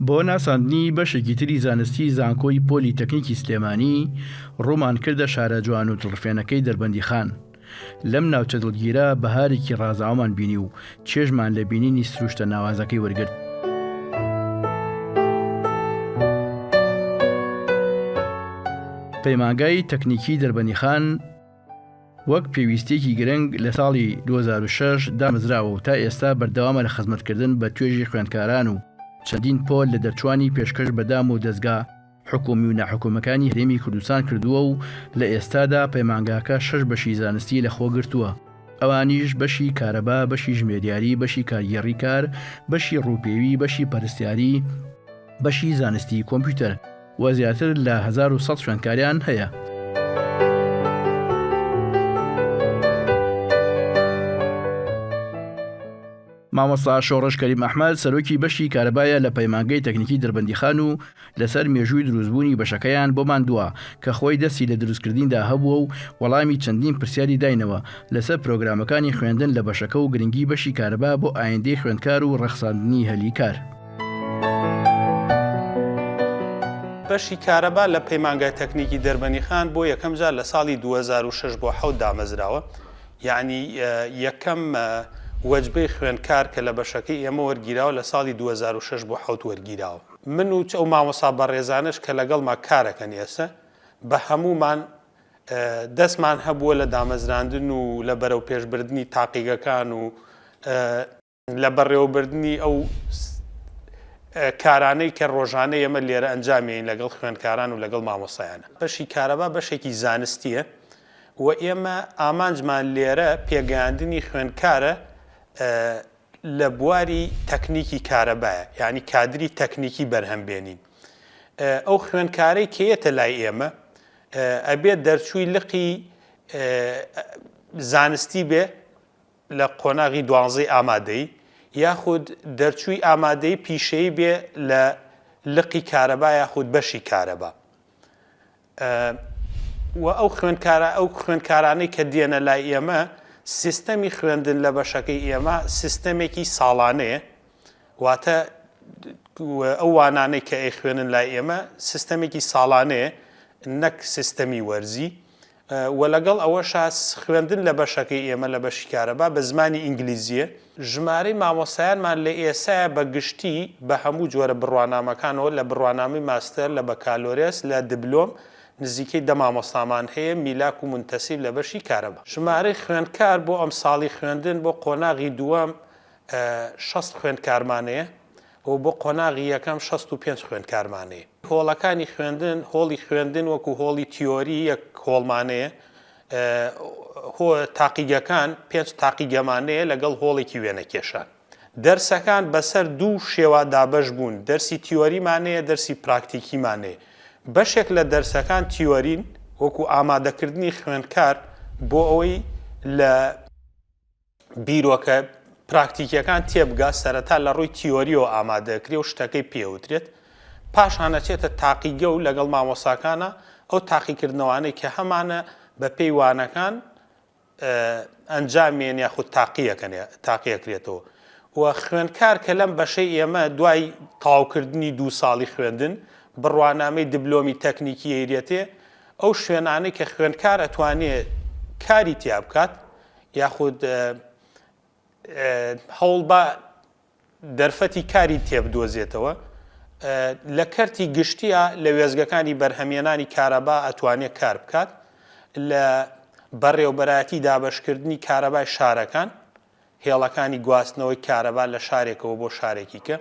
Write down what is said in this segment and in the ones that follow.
بۆ ناساندنی بەشێکی تری زانستی زانکۆی پۆلیتەکنیکی سلێمانی ڕوومان کردە شارە جوان و دڵفێنەکەی دەربەندی خان. لەم ناوچە دڵگیرە بەهارێکی ڕازاومان بینی و چێژمان لە بینینی سروشتە ناوازەکەی وەرگرت. پەیمانگای تەکنیکی دەربەندی خان وەک پێویستێکی گرنگ لە ساڵی 2006 دامەزراوە و تا ئێستا بەردەوامە لە خزمەتکردن بە توێژی خوێندکاران و چەندین پۆل لە دەرچوانی پێشکەش بەدام و دەستگا حکومی و ناحکومەکانی هەرێمی کوردستان کردووە و لە ئێستادا پەیمانگاکە 6 بەشی زانستی لەخۆ گرتووە. ئەوانیش بەشی کارەبا، بەشی ژمێریاری، بەشی کارگێڕی کار، بەشی ڕووپێوی، بەشی پەرستیاری، بەشی زانستی کۆمپیوتەر و زیاتر لە 1100 خوێندکاریان هەیە. مامۆستا شۆڕش کەریم ئەحمەد سەرۆکی بەشی کارەبایە لە پەیمانگای تەکنیکی دەربەندی خان و لەسەر مێژووی دروستبوونی بەشەکەیان بۆمان دووە کە خۆی دەستی لە دروستکردندا هەبووە و وەڵامی چەندین پرسیاری داینەوە لەسەر پرۆگرامەکانی خوێندن لە بەشەکە و گرنگی بەشی کارەبا بۆ ئایندەی خوێندکار و ڕەخساندنی هەلی کار. بەشی کارەبا لە پەیمانگای تەکنیکی دەربەندی خان بۆ یەکەم جار لە ساڵی 2006 بۆ 7 دامەزراوە، یعنی یەکەم وەجبەی خوێندکار کە لە بەشەکەی ئێمە وەرگیراوە لە ساڵی 2006 بۆ 7 وەرگیراوە. من و ئەو مامۆستا بەڕێزانش کە لەگەڵما کارەکەن ئێستا بە هەمومان دەستمان هەبووە لە دامەزراندن و لە بەرەو پێشبردننی تاقیگەکان و لە بەڕێوەبردننی ئەو کارانەی کە ڕۆژانەی ئێمە لێرە ئەنجامین لەگەڵ خوێندکاران و لەگەڵ مامۆستایانە. بەشی کارەبا بەشێکی زانستیە و ئێمە ئامانجمان لێرە پێگەیاندنی خوێندکارە لە بواری تەکنیکی کارەبایە، یعنی کادری تەکنیکی بەرهەمبێنین. ئەو خوێندکارەی کێیەتە لای ئێمە ئەبێت دەرچووی لقی زانستی بێ لە قۆناغی 12 ئامادەی یاخود دەرچووی ئامادەی پیشەی بێ لە لقی کارەبا یاخود بەشی کارەبا. و ئەو خوێندکارانەی کە دێنە لای ئێمە سیستەمی خوێندن لە بەشەکەی ئێمە سیستەمێکی ساڵانەیە، واتە ئەو وانانەی کە خوێنن لای ئێمە سیستەمێکی ساڵانەیە نەک سیستەمی وەرزی، و لەگەڵ ئەوەشە خوێندن لە بەشەکەی ئێمە لە بەشی کارەبا بە زمانی ئینگلیزیە. ژمارەی مامۆستایانمان لە ئێسایە بە گشتی بە هەموو جۆرە بڕوانامەکانەوە لە بڕوانامی ماستەر لە بەکالۆرێس لە دبلۆم نزیکەی 10 مامۆستامان هەیە میلاک و منتەسیب لە بەشی کارەبا. ژمارەی خوێندکار بۆ ئەم ساڵی خوێندن بۆ قۆناغی دووەم 60 خوێندکارمانەیە و بۆ قۆناغی یەکەم 65 خوێندکارمانەیە. هۆڵەکانی خوێندن، هۆڵی خوێندن وەکو هۆڵی تیۆری یەک هۆڵمانەیە، تاقیگەکان 5 تاقیگەمانەیە لەگەڵ هۆڵێکی وێنەکێشان. دەرسەکان بەسەر 2 شێوە دابەش بوون، دەرسی تیۆریمانەیە، دەرسی پراکتیکیمانەیە. بەشێک لە دەرسەکان تیۆرین وەکو ئامادەکردنی خوێندکار بۆ ئەوەی لە بیرۆکە پراکتیکیەکان تێبگا سەرەتا لە ڕووی تیۆریەوە ئامادەکرێ و شتەکەی پێوترێت، پاشانەچێتە تاقیگە و لەگەڵ مامۆستاکانە ئەو تاقیکردنەوانەی کە هەمانە بە پەیوانەکان ئەنجامێن یاخود تاقیەکرێتەوە. و خوێندکار کە لەم بەشەی ئێمە دوای تەواوکردنی 2 ساڵی خوێندن بڕوانامەی دیبلۆمی تەکنیکی هێرێتێ، ئەو شوێنانەی کە خوێندکار ئەتوانێت کاری تیا بکات یاخود هەوڵ بە دەرفەتی کاری تێبدۆزێتەوە، لە کەرتی گشتیە لە وێزگەکانی بەرهەمێنانی کارەبا ئەتوانێت کار بکات، لە بەڕێوەبەرایەتی دابەشکردنی کارەبای شارەکان، هێڵەکانی گواستنەوەی کارەبا لە شارێکەوە بۆ شارێکی کە،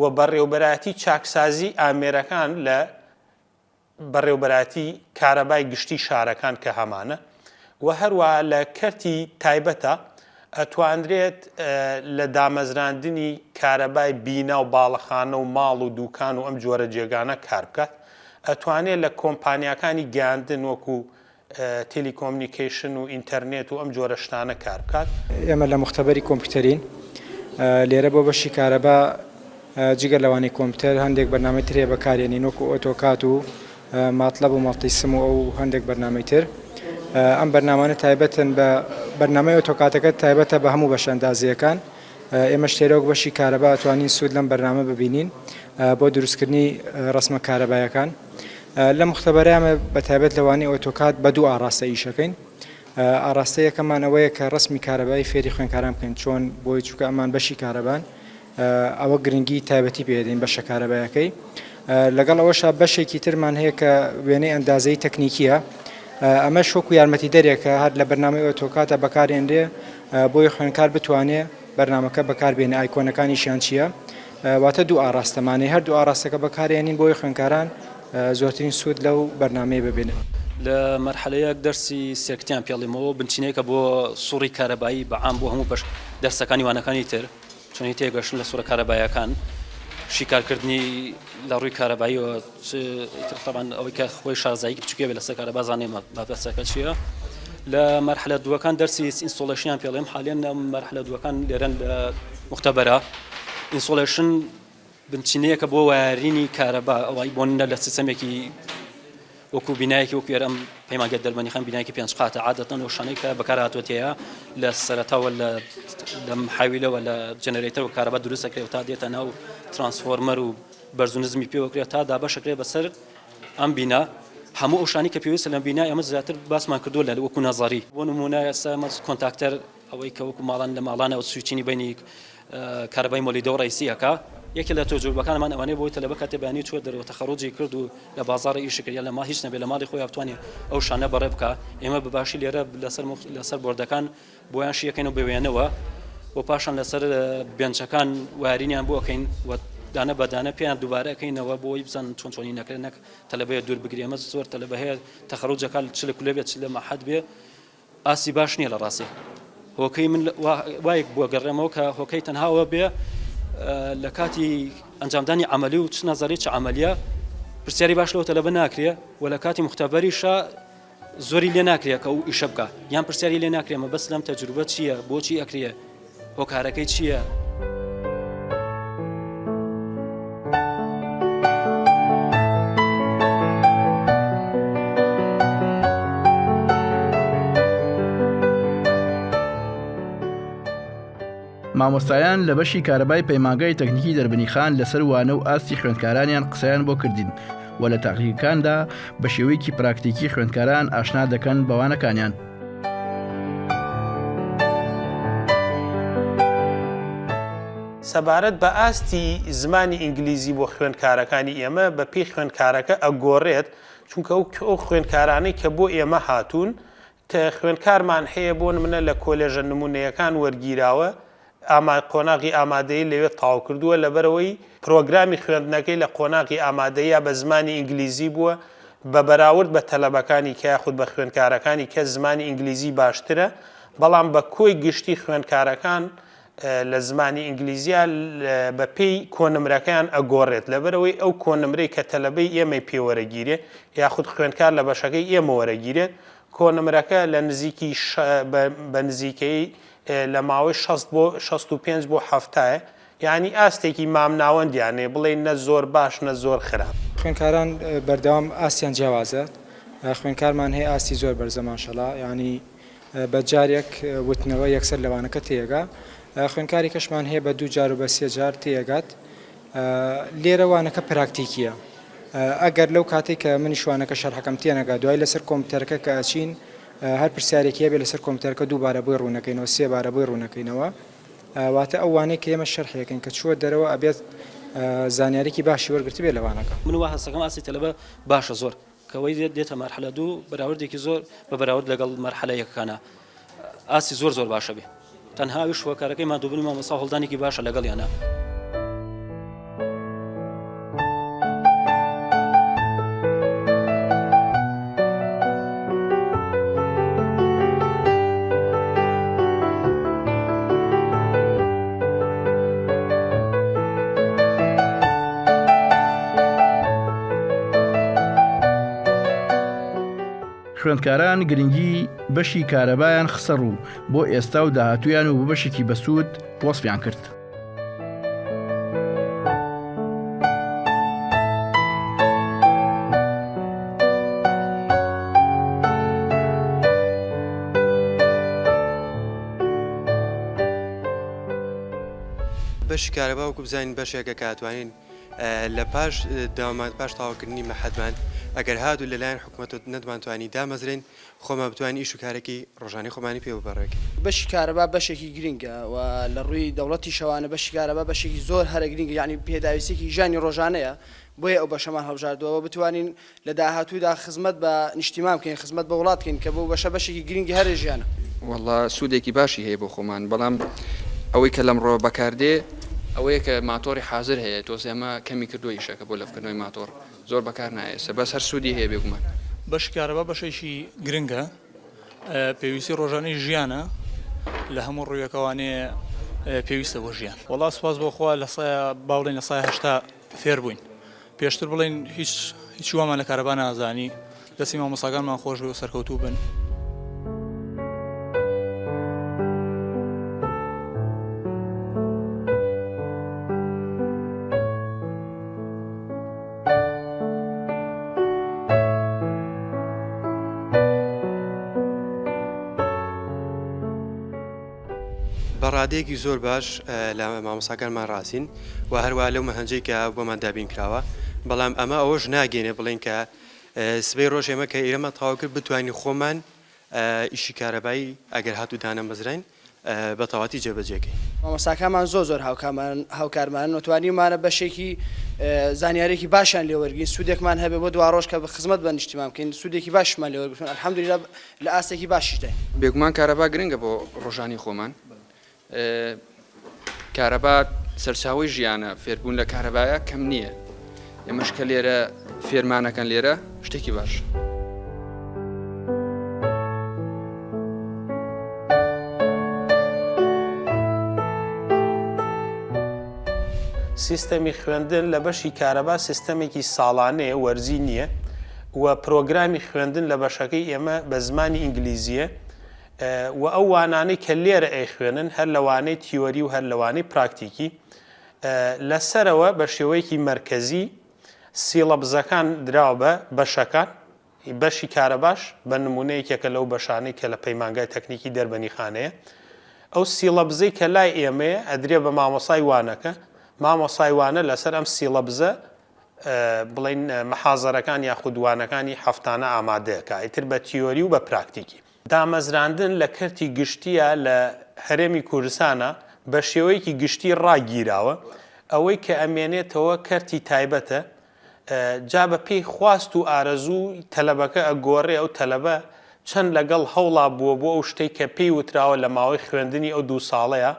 و بەڕێوەبەرایەتی چاکسازی ئامێرەکان لە بەڕێوەبەرایەتی کارەبای گشتی شارەکان کە هەمانە، و هەروە لە کەرتی تایبەتە ئەتوانرێت لە دامەزراندنی کارەبای بینا و باڵەخانە و ماڵ و دوکان و ئەم جۆرە جێگانە کار بکات، ئەتوانێت لە کۆمپانیاکانی گەیاندن وەکو تێلیکۆمنیکیشن و ئینتەرنێت و ئەم جۆرە شتانە کار بکات. ئێمە لە مختبەری کۆمپیوتەرین لێرە بۆ بەشی کارەبا جگەر لەوانەی کۆمپیوتەر هەندێک بەرنامەی ترێ بەکارێنین وەکو ئۆتۆکات و ماتلەب و مەڵتیسم و ئەو هەندێک بەرنامەی تر. ئەم بەرنامانە تایبەتن بە بەرنامەی ئۆتۆکاتەکە تایبەتە بە هەموو بەش ئەندازیەکان. ئێمە شتێرە وەک بەشی کارەبا ئەتوانین سوود لەم بەرنامە ببینین. بۆ دروستکردنی ڕسمە کارەبایەکان لە مختبەرامە بەتایبەت لەوانەی ئۆتۆکاد بە دوو ئاڕاستە ئیشەکەین. ئاڕاستە یەکەمان ئەوەیە کە ڕسمی کارەبایی فێری خوێندکاران بکەین چۆن بۆی چووکە ئەمان بەشی کارەبان ئەوە گرنگی تایبەتی پێدەین بەشە کارەبایەکەی. لەگەڵ ئەوەشە بەشێکی ترمان هەیە کە وێنەی ئەندازەی تەکنیکیە. ئەمە شۆک و یارمەتی دەرێکە هەر لە بەرنامەی ئۆتۆکاتە بەکارهێنرێ بۆی خوێندکار بتوانێت بەرنامەکە بەکاربێنێ ئایکۆنەکانیشیان چییە. واتە دوو ئاڕاستەمانەی هەردوو ئاڕاستەکە بەکارهێنین بۆی خوێندکاران زۆرترین سوود لەو بەرنامەیە ببێنن. لە مەرحەلەیەک دەرسی سێکتیان پێڵێمەوە بنچینەیەکە بۆ سوڕی کارەبایی بەعام بۆ هەموو بەش دەرسەکانی وانەکانی تر چۆنی تێگەشتن لە سوورە کارەبایەکان شیکارکردنی لە ڕووی کارەباییەوە طبعاً ئەوەی کە خۆی شازایی بچووکێ بێ لەسەر کارەبا زانێمە بابەتەکە چییە. لە مەرحلە دووەکان دەرسی ئینستۆڵێشنیان پێڵێم حالیان لە مەرحلە دووەکان لێرەن لە مختبەرە ئینستۆڵێشن بنچینەیەکە بۆ وارینی کارەبا ئەوەی بۆنە لە سیستەمێکی وەکو بینایەکی وەکو ئێرەم پەیمانگە دەرمەنی خان بینایەکی پێنج قاتە عادەتەن و شانەی کە بەکار هاتووەتەیە لە سەرەتاوە لە محاویلەوە لە جەنەرێتەر و کارەبا دروست دەکرێت تا دێتە ناو ترانسفۆرمەر و بەرزونزمی پێوەکرێت تا دابەشەکرێت بەسەر ئەم بینا هەموو ئەوشانی کە پێویستە لەم بینای ئەمە زیاتر باسمان کردووە لە وەکو نەزاری بۆ نمونە ئێستا کۆنتاکتەر ئەوەی کە وەکو ماڵان لە ماڵانە و سویچینی بینی کارەبای مۆلیدە و ڕیسیەکە یەکێک لە تەجروبەکانمان ئەوانەیە بۆی تەلەبە کاتێ بەیانی چوە دەرەوە تەخەڕوجی کرد و لە بازاڕی ئیشی کرد لە ما هیچ نەبێ لە ماڵی خۆی هەفتوانێ ئەو شانە بەڕێ بکە. ئێمە بەباشی لێرە لەسەر بۆردەکان بۆیان شیەکەین و بوێنەوە و پاشان لەسەر بێنچەکان وارینیان بۆکەین و دانە بەدانە پێیان دووبارەکەینەوە بۆی بزان چۆن چۆنی نەکرێت نەک تەلەبەیە دوور بگرێ. ئەمە زۆر تەلەبە هەیە تەخەڕوجەکان چ لە کولێ بێت چ لە مەحەد بێ ئاسی باش نییە لە ڕاستی. هۆکەی من وایەک بۆ گەڕێمەوە کە هۆکەی تەنهاوە بێ لە کاتی ئەنجامدانی عملی و چ نەزاری چ عملیە پرسیاری باش لەوە تەلەبە ناکرێ و لە کاتی مختبەریشە زۆری لێ ناکرێت کە ئەو ئیشە بکە یان پرسیاری لێ ناکرێمە بەس لەم تەجروبە چییە بۆچی ئەکرێ هۆکارەکەی چییە. مامۆستایان لە بەشی کارەبای پەیمانگای تەکنیکی دەربنیخان لەسەر وانە و ئاستی خوێندکارانیان قسەیان بۆ کردین و لە تاقیقەکاندا بە شێوەیەکی پراکتیکی خوێندکاران ئاشنا دەکەن بەوانەکانیان. سەبارەت بە ئاستی زمانی ئینگلیزی بۆ خوێندکارەکانی ئێمە بە پێی خوێندکارەکە ئەگۆڕێت چونکە ئەو خوێندکارانەی کە بۆ ئێمە هاتوون خوێندکارمان هەیە بۆ نمونە لە کۆلێژە نمونەیەکان وەرگیراوە قۆناغی ئامادەیی لەوێ تاو کردووە لەبەرەوەی پرۆگرامی خوێندنەکەی لە قۆناغی ئامادەیە بە زمانی ئینگلیزی بووە بە بەراورد بە تەلەبەکانی کە یاخود بە خوێندکارەکانی کە زمانی ئینگلیزی باشترە بەڵام بە کۆی گشتی خوێندکارەکان لە زمانی ئینگلیزیە بە پێی کۆنمرەکان ئەگۆڕێت لەبەرەوەی ئەو کۆنمرەی کە تەلەبەی ئێمەی پێوەرەگیرێ یاخود خوێندکار لە بەشەکەی ئێمە وەرەگیرێت کۆنمرەکە لە نزیکی بە نزیکەی لە ماوەی 65 بۆ 70 یعنی ئاستێکی مامناوەندیانێ بڵێ نە زۆر باش نە زۆر خراپ. خوێندکاران بەردەوام ئاستیان جیاوازە خوێندکارمان هەیە ئاستی زۆر بەرزەمانشەڵا ینی بە جارێک وتنەوە یەکسەر لەوانەکە تێگا خوێندکاری کەشمان هەیە بە 2 جار و بە 3 جار تێگات لێرەوانەکە پراکتیکیە ئەگەر لەو کاتێک کە منی شوانەکە شەرحەکەم تێنەگا دوای لەسەر کۆمپیوتەرەکە کە ئەچین هەر پرسیارێکی هەبێ لەسەر کۆمپیوتەرەکە دووبارە بۆی ڕوونەکەینەوە 3 بارە بۆی ڕوونەکەینەوە واتە ئەوانەیە کە ئێمە شەرحەکەین کە چووە دەرەوە ئەبێت زانیارێکی باشی وەرگرت بێ لەوانەکە. من وا هەستەکەم ئاسی تەلەبە باشە زۆر کەوەی دێتە مەرحلە دوو بەراوردێکی زۆر بە بەراورد لەگەڵ مەرحلە یەکەکانە ئاسی زۆر زۆر باشە بێ تەنها ویش هۆکارەکەی مادووبوونی مامۆستا هەڵدانێکی باشە لەگەڵ یانە. خوێندکاران گرنگی بەشی کارەبایان خسە ڕوو بۆ ئێستا و داهاتویان و بە بەشێکی بەسوود وەسفیان کرد. بەشی کارەبا وەکو بزانین بەشێکە کاتوانین لە پاش داوامان پاش تاواکردنی مەحەدمان ئەگەر هاتوو لەلایەن حکوومەت نەتوانانی دامەزرێن خۆمە بتوانین ئیش و کارێکی ڕۆژانەی خۆمانی پێ ببڕێک. بەشی کارەبا بەشێکی گرنگە و لە ڕووی دەوڵەتی شەوانە بەشی کارەبا بەشێکی زۆر هەرە گرنگە، یعنی پێداویستێکی ژانی ڕۆژانەیە، بۆیە ئەو بەشەمان هەڵبژاردووە بتوانین لە داهاتوودا خزمەت بە نیشتیمان بکەین، خزمەت بە وڵات بکەین کە بۆ بەشێکی گرنگی هەرە ژیانە. والله سوودێکی باشی هەیە بۆ خۆمان، بەڵام ئەوەی کە لەمڕۆ بەکاردێ ئەوەیە کە ماتۆری حاضر هەیە، تۆ ئێمە کەمی کردووە ئیشەکە بۆ لەفکردنەوەی ماتۆر زۆر بەکار نایێسە، بەس هەر سوودی هەیە بێگومان. بەشی کارەبا بەشێکی گرنگە، پێویستی ڕۆژانەی ژیانە لە هەموو ڕوویەکەوانەیە پێویستە بۆ ژیان. وەڵا سوپاس بۆ خوا لە باوڵین لە سای 80 فێر بووین، پێشتر بڵین هیچ وامان لە کارەبا نازانی، دەستی مامۆستاکانمان خۆش بێ و سەرکەوتوو بن. بەڕادەیەکی زۆر باش لە مامۆستاکانمان ڕاستین و هەروە لەو مەهەنجەی کە بۆمان دابین کراوە، بەڵام ئەمە ئەوەش ناگەێنێ بڵێن کە سبەی ڕۆژ ئێمە کە ئێرەمە تەواو کرد بتوانین خۆمان ئیشی کارەبایی ئەگەر هاتوو دانەمەزرین بە تەواتی جێبەجێکەین. مامۆستاکانمان زۆر هاوکارمان نتوانیمانە بەشێکی زانیارێکی باشیان لێوەرگین، سوودێکمان هەبێ بۆ دوا ڕۆژ کە خزمەت بە نیشتیمان بکەین، سوودێکی باشمان لێوەرگرتوون، ئەلحەمدولیلا لە ئاستێکی باشیش داین. بێگومان کارەبا گرنگە بۆ ڕۆژانی خۆمان. کارەبا سەرچاوی ژیانە، فێربوون لە کارەبایە کەم نییە، ئێمەش کە لێرە فێرمانەکەن لێرە شتێکی باش. سیستەمی خوێندن لە بەشی کارەبا سیستەمێکی ساڵانەیە، وەرزی نییە و پرۆگرامی خوێندن لە بەشەکەی ئێمە بە زمانی ئینگلیزیە و ئەو وانانەی کە لێرە ئەیخوێنن هەر لەوانەی تیۆری و هەر لەوانەی پراکتیکی لەسەرەوە بە شێوەیەکی مرکزی سیڵەبزەکان دراوە بە بەشەکان. بەشی کارەباش بە نمونەیەکێکە لەو بەشانەی کە لە پەیمانگای تەکنیکی دەربەنیخانەیە، ئەو سیڵەبزەی کە لای ئێمەیە ئەدرێ بە مامۆسای وانەکە، مامۆسای وانە لەسەر ئەم سیڵەبزە بڵین مەحازەرەکان یاخودوانەکانی هەفتانە ئامادەیەکە، ئیتر بە تیۆری و بە پراکتیکی. دامەزراندن لە کەرتی گشتیە لە هەرێمی کوردستانە بە شێوەیەکی گشتی ڕاگیراوە، ئەوەی کە ئەمێنێتەوە کەرتی تایبەتە، جا بە پێی خواست و ئارەزوو تەلەبەکە ئەگۆڕێ، ئەو تەلەبە چەند لەگەڵ هەوڵا بووە بۆ ئەو شتەی کە پێی وتراوە لە ماوەی خوێندنی ئەو 2 ساڵەیە.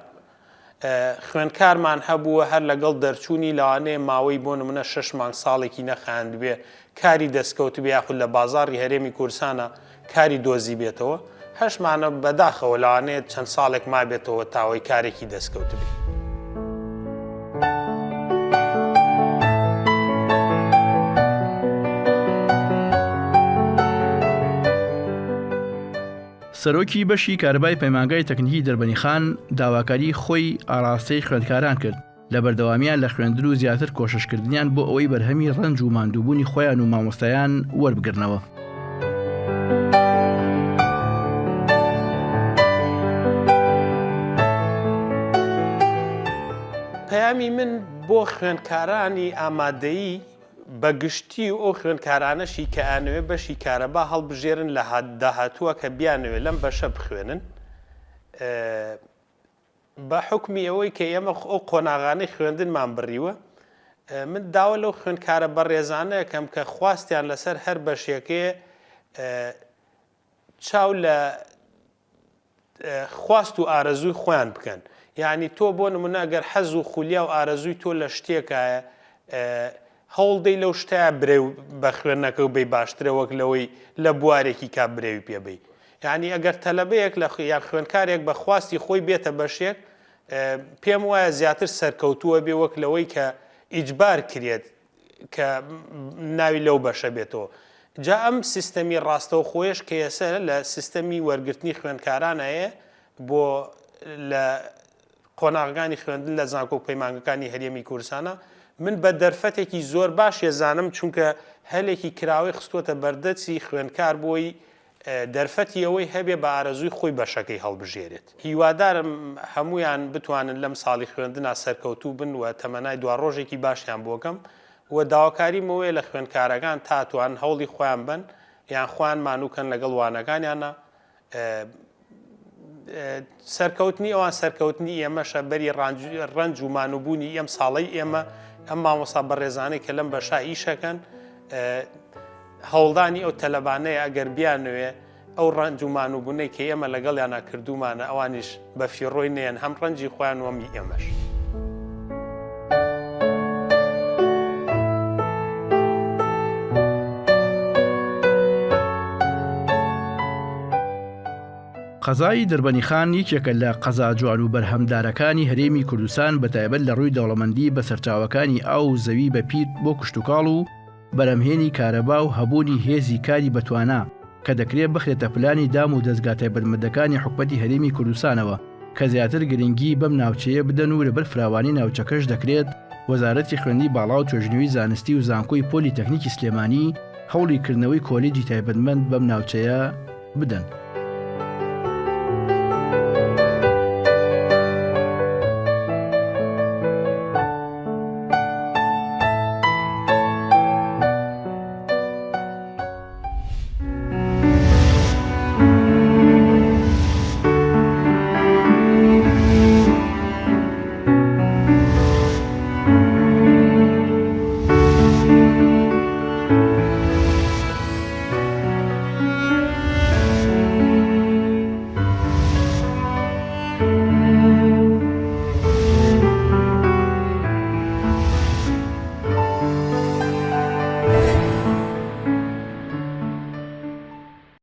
خوێندکارمان هەبووە هەر لەگەڵ دەرچوونی لەوانەیە ماوەی بۆ نمونە 6 مانگ ساڵێکی نەخاند بێ، کاری دەستکەوت بێ یاخود لە بازاڕی هەرێمی کوردستانە کاری دۆزی بێتەوە، 8 مانە بەداخەوە لەوانەیە چەند ساڵێک ما بێتەوە تاوەی کارێکی دەستکەوت بێ. سەرۆکی بەشی کارەبای پەیمانگای تەکنیکی دەربەنیخان داواکاری خۆی ئاراستەی خوێندکاران کرد لە بەردەوامیان لە خوێندن و زیاتر کۆششکردنیان بۆ ئەوەی بەرهەمی ڕەنج و ماندووبوونی خۆیان و مامۆستایان وەربگرنەوە. پەیامی من بۆ خوێندکارانی ئامادەیی بەگشتی و ئەو خوێندکارانەشی کە ئانەوێ بەشی کارەبا هەڵبژێرن لە داهاتووە کە بیانەوێ لەم بەشە بخوێنن، بە حکمی ئەوەی کە ئێمە ئەو قۆناغانەی خوێندنمان بڕیوە، من داوە لەو خوێندکارە بەڕێزانە یەکەم کە خواستیان لەسەر هەر بەشێکەیە چاو لە خواست و ئارەزووی خۆیان بکەن. یعنی تۆ بۆ نمونە ئەگەر حەز و خولیا و ئارەزووی تۆ لە شتێکایە هەوڵدەی لەو شتایە برێ بە خوێندنەکە و بێ باشترە وەک لەوەی لە بوارێکی کا برێوی پێبی. یعنی ئەگەر تەلەبەیەک لە یان خوێندکارێک بە خواستی خۆی بێتە بەشێک، پێم وایە زیاتر سەرکەوتووە بێ وەک لەوەی کە ئیجبار کرێت کە ناوی لەو بەشە بێتەوە. جا ئەم سیستەمی ڕاستەوە خۆیش کە ئێستا لە سیستەمی وەرگرتنی خوێندکارانەیە بۆ لە قۆناغەکانی خوێندن لە زانکۆ و پەیمانگەکانی هەرێمی کوردستانە، من بە دەرفەتێکی زۆر باش ێزانم، چونکە هەلێکی کراوەی خستووەتە بەردەچی خوێندکار بۆی دەرفەتی ئەوەی هەبێ بە ئارەزووی خۆی بەشەکەی هەڵبژێرێت هیوادارم هەمویان بتوانن لەم ساڵی خوێندنا سەرکەوتوو بن و تەمەنای دوا ڕۆژێکی باشیان بۆکەم و داواکاریمەوەی لە خوێندکارەکان تاتوان هەوڵی خۆیان بن یان خوان مانوکەن لەگەڵ وانەکانیانە سەرکەوتنی ئەوان سەرکەوتنی ئێمەشە بەری ڕەنج و مانوبوونی ئەم ساڵی ئێمە ئەم مامۆستا بەڕێزانەی کە لەم بەشا ئیشەکەن هەوڵدانی ئەو تەلەبانەیە ئەگەر بیانوێ ئەو ڕەنج و مانوبوونەی کە ئێمە لەگەڵیانە کردومانە ئەوانیش بە فیڕۆی نێن هەم ڕەنجی خۆیان وەمی ئێمەش. قەزای دەربەنیخان یەکێکە لە قەزا جوان و بەرهەمدارەکانی هەرێمی کوردستان بەتایبەت لە ڕووی دەوڵەمەندی بە سەرچاوەکانی ئاو زەوی بەپیر بۆ کشتتوکاڵ و بەرەمهێنی کارەبا و هەبوونی هێزی کاری بەتوانە کە دەکرێت بخرێتە پلانی دام و دەستگاتای بەرمەدەکانی حکومەتی هەرێمی کوردستانەوە کە زیاتر گرنگی بەم ناوچەیە بدەن و لەبەر فراوانی ناوچەکەش دەکرێت وەزارەتی خوێندی باڵا و توێژنەوەی زانستی و زانکۆی پۆلی تەکنیکی سلێمانی هەوڵی کردنەوەی کۆلیجی تایبەتمەند بەم ناوچەیە بدەن.